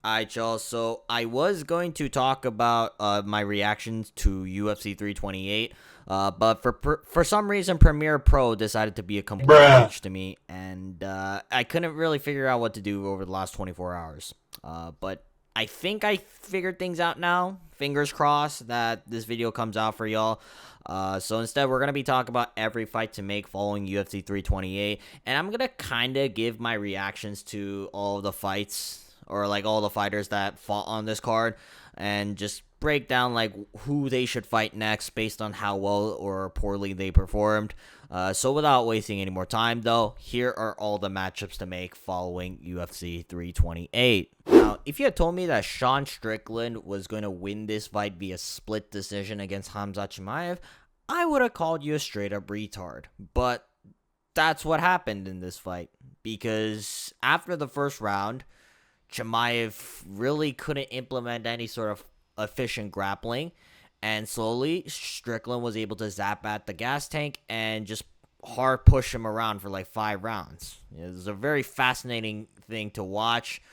Alright, y'all. So I was going to talk about my reactions to UFC 328, but for some reason, Premiere Pro decided to be a complete Bruh. bitch to me, and I couldn't really figure out what to do over the last 24 hours. But I think I figured things out now. Fingers crossed that this video comes out for y'all. So instead, we're gonna be talking about every fight to make following UFC 328, and I'm gonna kind of give my reactions to all of the fights or like all the fighters that fought on this card and just break down like who they should fight next based on how well or poorly they performed. So without wasting any more time though, here are all the matchups to make following UFC 328. Now, if you had told me that Sean Strickland was going to win this fight via split decision against Khamzat Chimaev, I would have called you a straight up retard. But that's what happened in this fight because after the first round, Chimaev really couldn't implement any sort of efficient grappling, and slowly Strickland was able to zap at the gas tank and just hard push him around for like 5 rounds. It was a very fascinating thing to watch,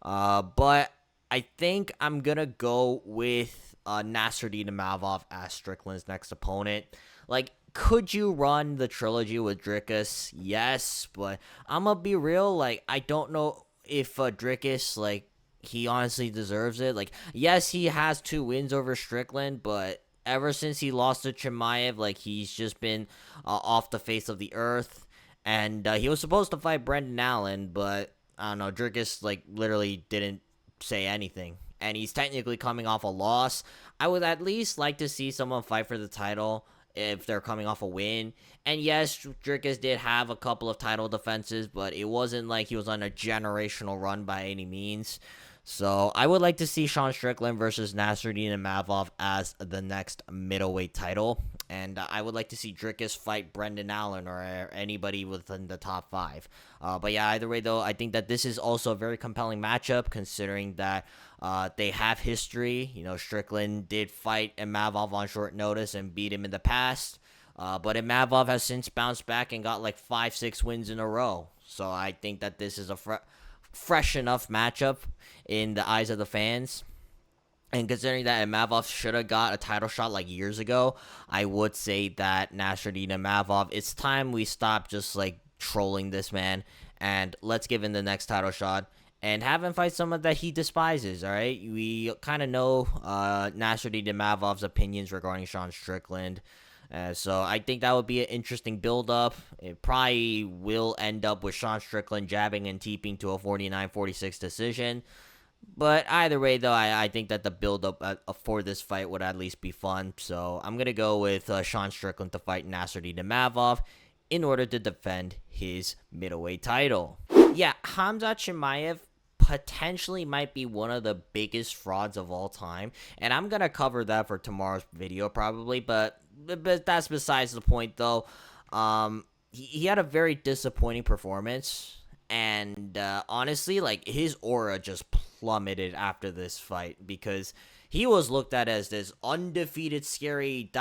but I think I'm gonna go with Nasruddin Imavov as Strickland's next opponent. Like, could you run the trilogy with Dricus? Yes, but I'm gonna be real. Like, I don't know if Dricus, like, he honestly deserves it. Like, yes, he has 2 wins over Strickland, but ever since he lost to Chimaev, like, he's just been off the face of the earth. And he was supposed to fight Brendan Allen, but I don't know. Dricus, like, literally didn't say anything. And he's technically coming off a loss. I would at least like to see someone fight for the title if they're coming off a win. And yes, Dricus did have a couple of title defenses, but it wasn't like he was on a generational run by any means. So I would like to see Sean Strickland versus Nasruddin Imavov as the next middleweight title. And I would like to see Dricus fight Brendan Allen or anybody within the top 5. But yeah, either way though, I think that this is also a very compelling matchup considering that they have history. You know, Strickland did fight Imavov on short notice and beat him in the past. But Imavov has since bounced back and got like 5-6 wins in a row. So I think that this is a fresh enough matchup in the eyes of the fans. And considering that Imavov should have got a title shot like years ago, I would say that Nasruddin Imavov, it's time we stop just like trolling this man and let's give him the next title shot and have him fight someone that he despises, all right? We kind of know Nasruddin Imavov's opinions regarding Sean Strickland. So I think that would be an interesting build-up. It probably will end up with Sean Strickland jabbing and teeping to a 49-46 decision. But either way, though, I think that the build-up for this fight would at least be fun. So I'm going to go with Sean Strickland to fight Nasruddin Imavov in order to defend his middleweight title. Yeah, Khamzat Chimaev potentially might be one of the biggest frauds of all time. And I'm going to cover that for tomorrow's video probably. But that's besides the point, though. He had a very disappointing performance. And honestly, like, his aura just plummeted after this fight because he was looked at as this undefeated, scary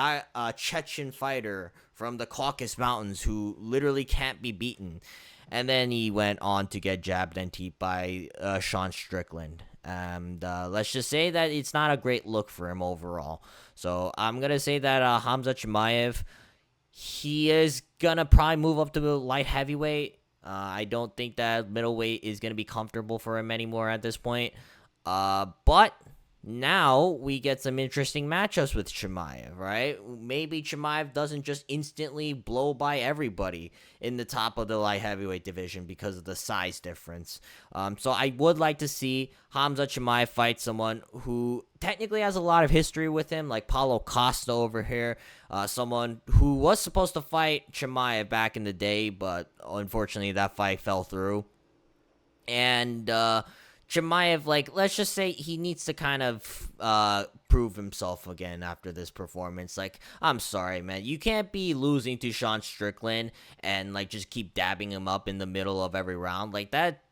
Chechen fighter from the Caucasus Mountains who literally can't be beaten. And then he went on to get jabbed and teeped by Sean Strickland. And let's just say that it's not a great look for him overall. So I'm going to say that Khamzat Chimaev, he is going to probably move up to the light heavyweight. I don't think that middleweight is going to be comfortable for him anymore at this point. But now we get some interesting matchups with Chimaev, right? Maybe Chimaev doesn't just instantly blow by everybody in the top of the light heavyweight division because of the size difference. So I would like to see Khamzat Chimaev fight someone who technically has a lot of history with him, like Paulo Costa over here, someone who was supposed to fight Chimaev back in the day, but unfortunately that fight fell through. And Chimaev, like, let's just say he needs to kind of prove himself again after this performance. Like, I'm sorry, man. You can't be losing to Sean Strickland and, like, just keep dabbing him up in the middle of every round. Like, that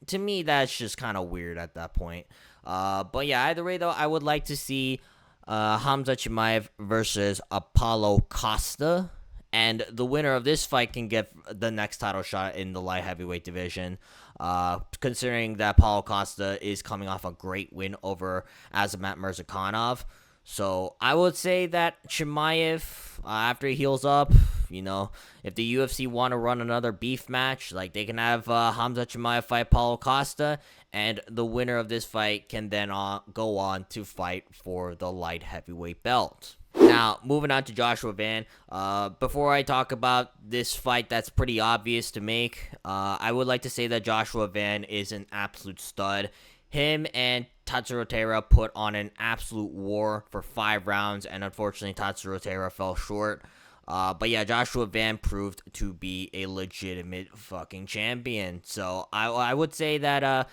to me, that's just kind of weird at that point. But yeah, either way, though, I would like to see Khamzat Chimaev versus Paulo Costa. And the winner of this fight can get the next title shot in the light heavyweight division. considering that Paulo Costa is coming off a great win over Azamat Murzakanov. So I would say that Chimaev, after he heals up, if the UFC want to run another beef match, like they can have Khamzat Chimaev fight Paulo Costa, and the winner of this fight can then go on to fight for the light heavyweight belt. Now, moving on to Joshua Van. Before I talk about this fight that's pretty obvious to make, I would like to say that Joshua Van is an absolute stud. Him and Tatsuro Taira put on an absolute war for 5 rounds, and unfortunately Tatsuro Taira fell short. But yeah, Joshua Van proved to be a legitimate fucking champion. So I would say that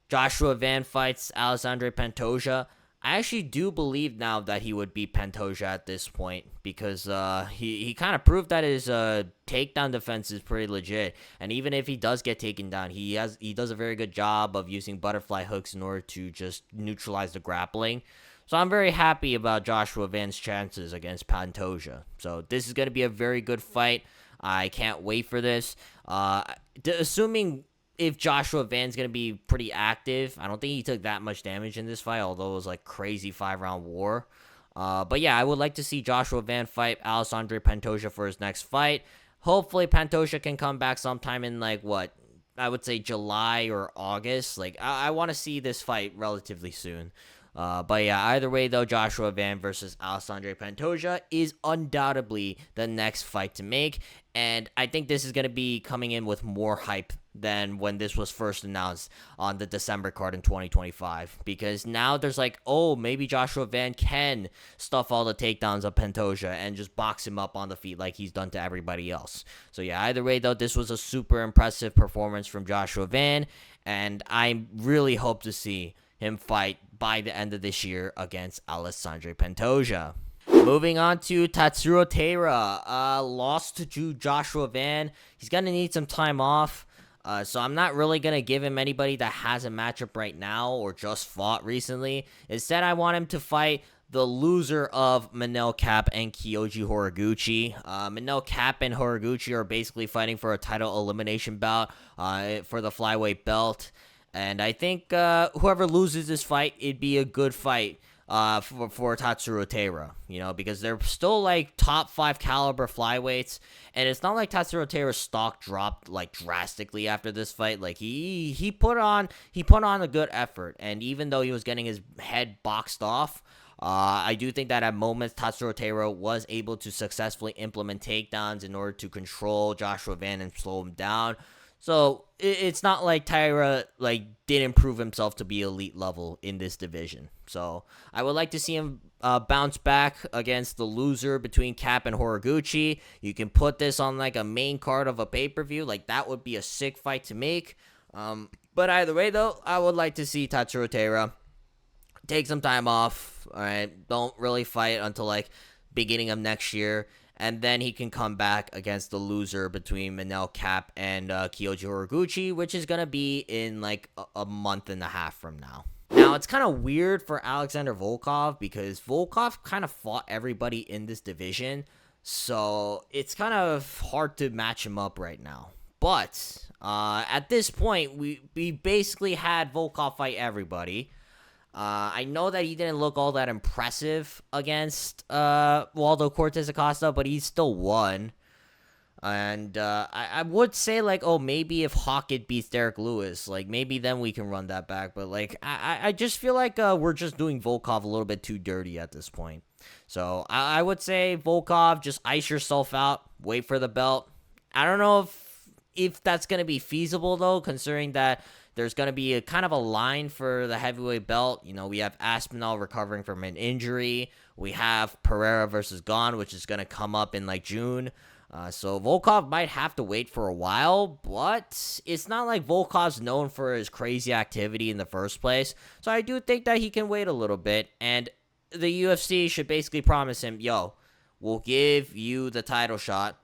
Joshua Van fights Alexandre Pantoja. I actually do believe now that he would beat Pantoja at this point, because he kind of proved that his takedown defense is pretty legit. And even if he does get taken down, he does a very good job of using butterfly hooks in order to just neutralize the grappling. So I'm very happy about Joshua Van's chances against Pantoja. So this is going to be a very good fight. I can't wait for this. Assuming if Joshua Van's going to be pretty active, I don't think he took that much damage in this fight, although it was like crazy 5-round war. But yeah, I would like to see Joshua Van fight Alexandre Pantoja for his next fight. Hopefully Pantoja can come back sometime in I would say July or August. I want to see this fight relatively soon. But yeah, either way though, Joshua Van versus Alexandre Pantoja is undoubtedly the next fight to make. And I think this is going to be coming in with more hype than when this was first announced on the December card in 2025. Because now there's maybe Joshua Van can stuff all the takedowns of Pantoja and just box him up on the feet like he's done to everybody else. So yeah, either way though, this was a super impressive performance from Joshua Van. And I really hope to see him fight by the end of this year against Alexandre Pantoja. Moving on to Tatsuro Taira, lost to Joshua Van. He's going to need some time off, so I'm not really going to give him anybody that has a matchup right now or just fought recently. Instead, I want him to fight the loser of Manel Kape and Kyoji Horiguchi. Manel Kape and Horiguchi are basically fighting for a title elimination bout for the flyweight belt. And I think whoever loses this fight, it'd be a good fight for Tatsuro Taira, because they're still top 5 caliber flyweights, and it's not like Tatsuro Taira's stock dropped drastically after this fight. He put on a good effort, and even though he was getting his head boxed off, I do think that at moments Tatsuro Taira was able to successfully implement takedowns in order to control Joshua Van and slow him down. So it's not like Taira didn't prove himself to be elite level in this division. So I would like to see him bounce back against the loser between Kape and Horiguchi. You can put this on a main card of a pay-per-view. That would be a sick fight to make. But either way though, I would like to see Tatsuro Taira take some time off. All right, don't really fight until beginning of next year. And then he can come back against the loser between Manel Kape and Kyoji Horiguchi, which is going to be in a month and a half from now. Now, it's kind of weird for Alexander Volkov because Volkov kind of fought everybody in this division. So it's kind of hard to match him up right now. But at this point, we basically had Volkov fight everybody. I know that he didn't look all that impressive against Waldo Cortez Acosta, but he still won. And I would say maybe if Hawkett beats Derek Lewis, maybe then we can run that back. But I just feel we're just doing Volkov a little bit too dirty at this point. So I would say Volkov, just ice yourself out, wait for the belt. I don't know if that's gonna be feasible though, considering that there's going to be a kind of a line for the heavyweight belt. We have Aspinall recovering from an injury. We have Pereira versus Gon, which is going to come up in June. So Volkov might have to wait for a while, but it's not like Volkov's known for his crazy activity in the first place. So I do think that he can wait a little bit, and the UFC should basically promise him, we'll give you the title shot.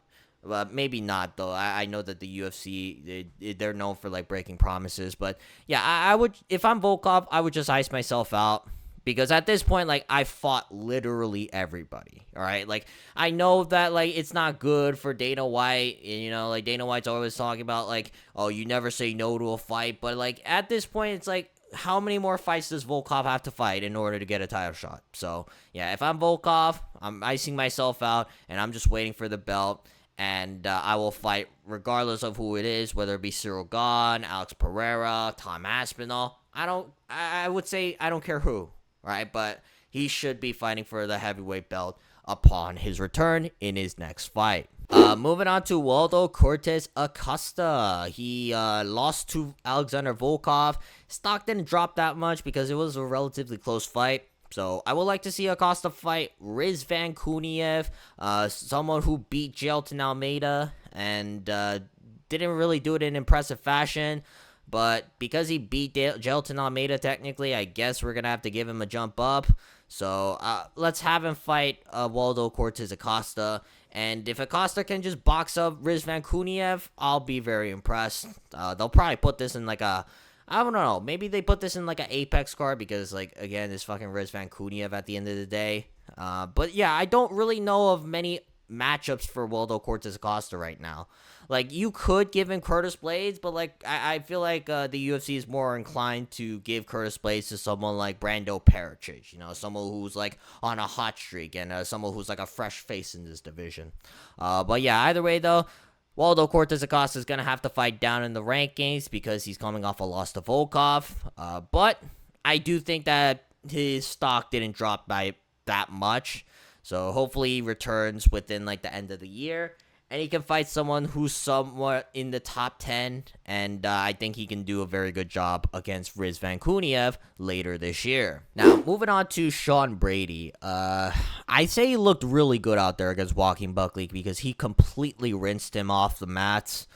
Maybe not though. I know that the UFC they're known for breaking promises, but yeah, I would, if I'm Volkov, I would just ice myself out, Because at this point, like, I fought literally everybody, all right? Like, I know that, like, it's not good for Dana White, you know, like, Dana White's always talking about, like, oh, you never say no to a fight, but, like, at this point, it's like, how many more fights does Volkov have to fight in order to get a title shot? So, yeah, if I'm Volkov, I'm icing myself out, and I'm just waiting for the belt, and I will fight regardless of who it is, whether it be Cyril Gahn, Alex Pereira, Tom Aspinall. I would say I don't care who. Right, but he should be fighting for the heavyweight belt upon his return in his next fight. Moving on to Waldo Cortez Acosta. He lost to Alexander Volkov. Stock didn't drop that much because it was a relatively close fight. So I would like to see Acosta fight Riz Vankouniev, someone who beat Jailton Almeida and didn't really do it in impressive fashion. But because he beat Jailton Almeida, technically, I guess we're going to have to give him a jump up. So let's have him fight Waldo Cortez Acosta. And if Acosta can just box up Riz Vankouniev, I'll be very impressed. They'll probably put this in like a, I don't know, maybe they put this in like an Apex card because, like, again, it's fucking Riz Vankouniev at the end of the day. But yeah, I don't really know of many matchups for Waldo Cortez Acosta right now. Like, you could give him Curtis Blades, but, like, I feel like the UFC is more inclined to give Curtis Blades to someone like Brando Pericic, you know, someone who's, like, on a hot streak and someone who's, like, a fresh face in this division. But, yeah, either way, though, Waldo Cortez Acosta is going to have to fight down in the rankings because he's coming off a loss to Volkov. But I do think that his stock didn't drop by that much. So hopefully he returns within, like, the end of the year. And he can fight someone who's somewhat in the top 10. And I think he can do a very good job against Riz Vankouniev later this year. Now, moving on to Sean Brady. I say he looked really good out there against Joaquin Buckley because he completely rinsed him off the mats.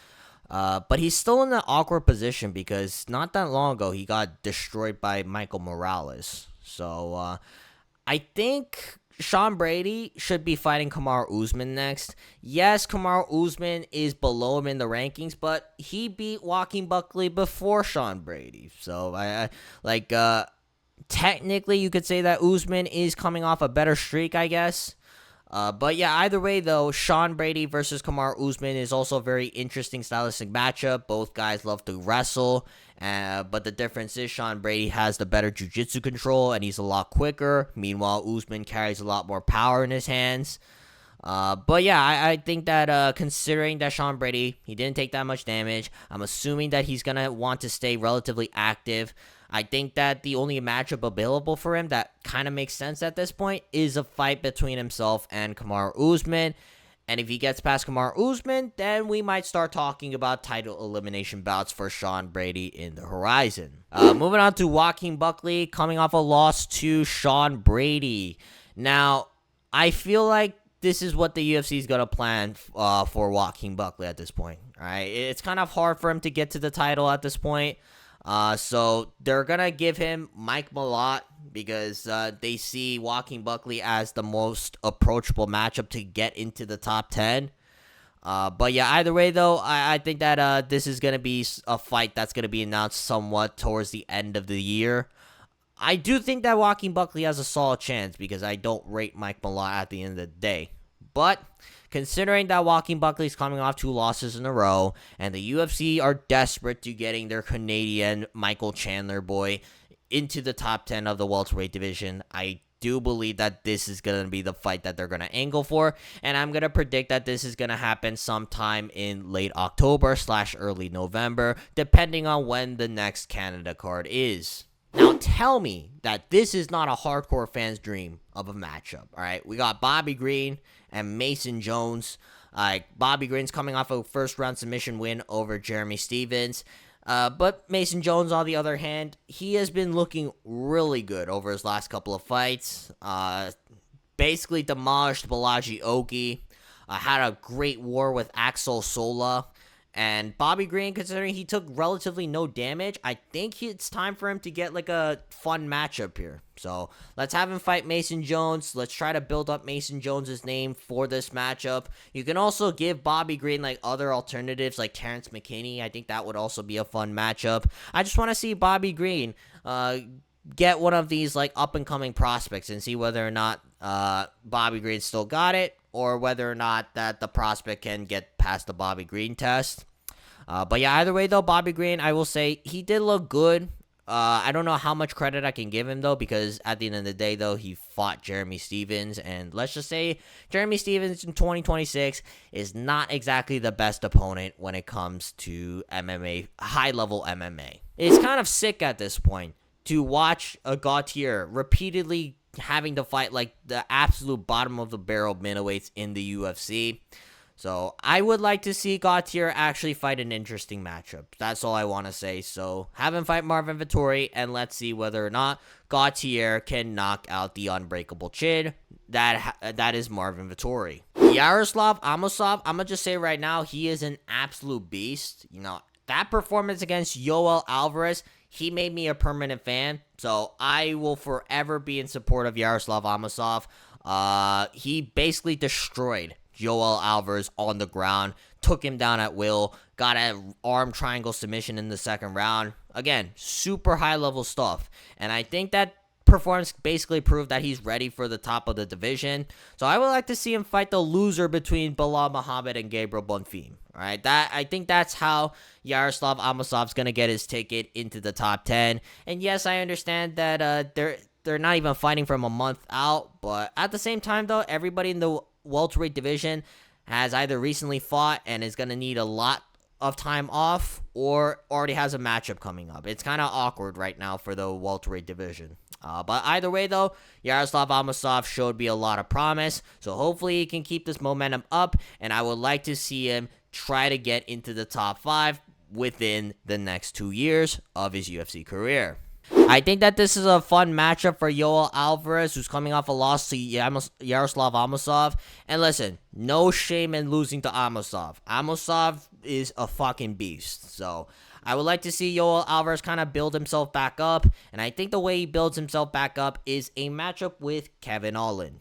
But he's still in an awkward position because not that long ago he got destroyed by Michael Morales. So I think Sean Brady should be fighting Kamaru Usman next. Yes, Kamaru Usman is below him in the rankings, but he beat Joaquin Buckley before Sean Brady. So, technically, you could say that Usman is coming off a better streak, I guess. But yeah, either way, though, Sean Brady versus Kamaru Usman is also a very interesting stylistic matchup. Both guys love to wrestle, but the difference is Sean Brady has the better jiu-jitsu control, and he's a lot quicker. Meanwhile, Usman carries a lot more power in his hands. But yeah, I think that considering that Sean Brady, he didn't take that much damage, I'm assuming that he's going to want to stay relatively active. I think that the only matchup available for him that kind of makes sense at this point is a fight between himself and Kamaru Usman. And if he gets past Kamaru Usman, then we might start talking about title elimination bouts for Sean Brady in the horizon. Moving on to Joaquin Buckley, coming off a loss to Sean Brady. Now, I feel like this is what the UFC is going to plan for Joaquin Buckley at this point. All right? It's kind of hard for him to get to the title at this point. So they're going to give him Mike Malott because they see Joaquin Buckley as the most approachable matchup to get into the top 10. But yeah, either way, though, I think that this is going to be a fight that's going to be announced somewhat towards the end of the year. I do think that Joaquin Buckley has a solid chance because I don't rate Mike Malott at the end of the day. But considering that Joaquin Buckley's coming off 2 losses in a row, and the UFC are desperate to getting their Canadian Michael Chandler boy into the top 10 of the welterweight division, I do believe that this is going to be the fight that they're going to angle for, and I'm going to predict that this is going to happen sometime in late October / early November, depending on when the next Canada card is. Now, tell me that this is not a hardcore fan's dream of a matchup, all right? We got Bobby Green and Mason Jones. Bobby Green's coming off a first-round submission win over Jeremy Stevens. But Mason Jones, on the other hand, he has been looking really good over his last couple of fights. Basically demolished Balaji Oki. Had a great war with Axel Sola. And Bobby Green, considering he took relatively no damage, I think it's time for him to get like a fun matchup here. So let's have him fight Mason Jones. Let's try to build up Mason Jones' name for this matchup. You can also give Bobby Green like other alternatives like Terrence McKinney. I think that would also be a fun matchup. I just want to see Bobby Green get one of these like up and coming prospects and see whether or not Bobby Green still got it, or whether or not that the prospect can get past the Bobby Green test. But yeah, either way though, Bobby Green, I will say he did look good. I don't know how much credit I can give him though, because at the end of the day though, he fought Jeremy Stephens, and let's just say Jeremy Stephens in 2026 is not exactly the best opponent when it comes to MMA, high level MMA. It's kind of sick at this point to watch a Gautier repeatedly having to fight like the absolute bottom of the barrel middleweights in the UFC. So I would like to see Gautier actually fight an interesting matchup. That's all I want to say. So have him fight Marvin Vettori, and let's see whether or not Gautier can knock out the unbreakable chin. That is Marvin Vettori. Yaroslav Amosov, I'm going to just say right now, he is an absolute beast. You know, that performance against Yoel Alvarez, he made me a permanent fan. So I will forever be in support of Yaroslav Amosov. He basically destroyed Yoel Alvarez on the ground, took him down at will, got an arm triangle submission in the second round. Again, super high level stuff. And I think that performance basically proved that he's ready for the top of the division. So I would like to see him fight the loser between Bilal Muhammad and Gabriel Bonfim. All right, I think that's how Yaroslav Amosov's going to get his ticket into the top 10. And yes, I understand that they're not even fighting from a month out, but at the same time though, everybody in the welterweight division has either recently fought and is going to need a lot of time off, or already has a matchup coming up. It's kind of awkward right now for the welterweight division. But either way though, Yaroslav Amosov showed me a lot of promise, so hopefully he can keep this momentum up, and I would like to see him try to get into the top 5 within the next 2 years of his UFC career. I think that this is a fun matchup for Yoel Alvarez, who's coming off a loss to Yaroslav Amosov. And listen, no shame in losing to Amosov. Amosov is a fucking beast. So I would like to see Yoel Alvarez kind of build himself back up. And I think the way he builds himself back up is a matchup with Kevin Holland.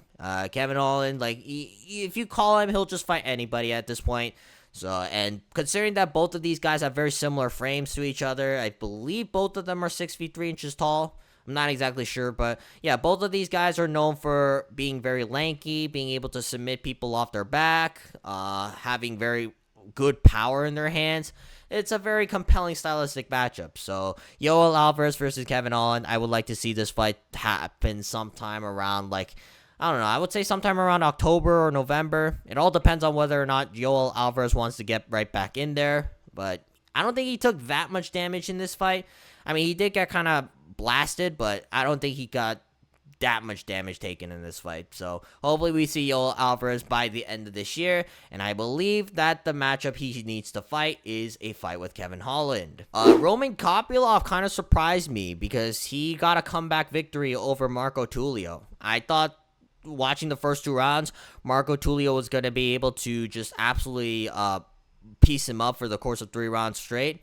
Kevin Holland, like, if you call him, he'll just fight anybody at this point. So, and considering that both of these guys have very similar frames to each other, I believe both of them are 6 feet 3 inches tall. I'm not exactly sure, but yeah, both of these guys are known for being very lanky, being able to submit people off their back, having very good power in their hands. It's a very compelling stylistic matchup. So, Yoel Alvarez versus Kevin Holland, I would like to see this fight happen sometime around, like, I don't know, I would say sometime around October or November. It all depends on whether or not Yoel Alvarez wants to get right back in there. But I don't think he took that much damage in this fight. I mean, he did get kind of blasted, but I don't think he got that much damage taken in this fight. So hopefully we see Yoel Alvarez by the end of this year. And I believe that the matchup he needs to fight is a fight with Kevin Holland. Roman Kopylov kind of surprised me because he got a comeback victory over Marco Tulio. I thought, watching the first 2 rounds, Marco Tulio was going to be able to just absolutely piece him up for the course of 3 rounds straight.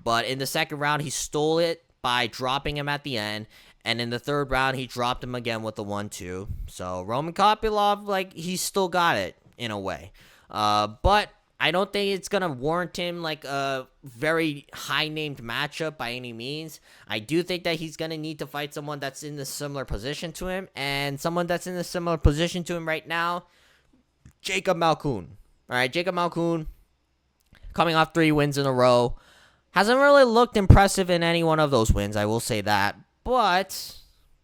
But in the second round, he stole it by dropping him at the end. And in the third round, he dropped him again with the 1-2. So Roman Kopylov, like, he still got it in a way. But I don't think it's going to warrant him like a very high-named matchup by any means. I do think that he's going to need to fight someone that's in a similar position to him. And someone that's in a similar position to him right now, Jacob Malkoun. All right, Jacob Malkoun, coming off 3 wins in a row. Hasn't really looked impressive in any one of those wins, I will say that. But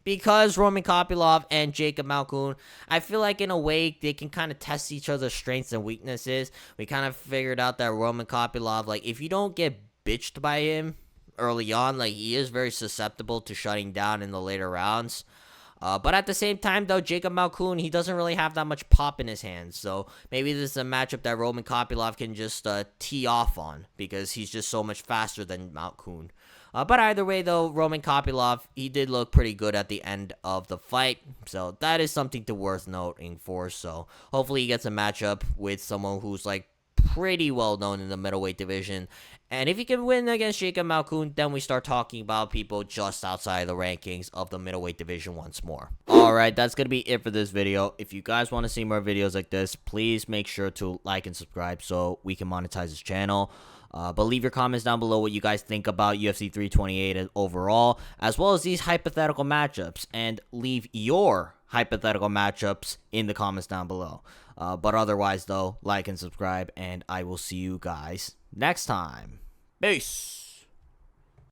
because Roman Kopylov and Jacob Malkoun, I feel like in a way they can kind of test each other's strengths and weaknesses. We kind of figured out that Roman Kopylov, like, if you don't get bitched by him early on, like, he is very susceptible to shutting down in the later rounds. But at the same time, though, Jacob Malkoun, he doesn't really have that much pop in his hands. So maybe this is a matchup that Roman Kopylov can just tee off on because he's just so much faster than Malkoun. But either way, though, Roman Kopylov, he did look pretty good at the end of the fight. So that is something to worth noting for. So hopefully he gets a matchup with someone who's, like, pretty well known in the middleweight division. And if he can win against Jacob Malkoun, then we start talking about people just outside the rankings of the middleweight division once more. Alright, that's going to be it for this video. If you guys want to see more videos like this, please make sure to like and subscribe so we can monetize this channel. But leave your comments down below what you guys think about UFC 328 overall, as well as these hypothetical matchups, and leave your hypothetical matchups in the comments down below. But otherwise, though, like and subscribe, and I will see you guys next time. Peace.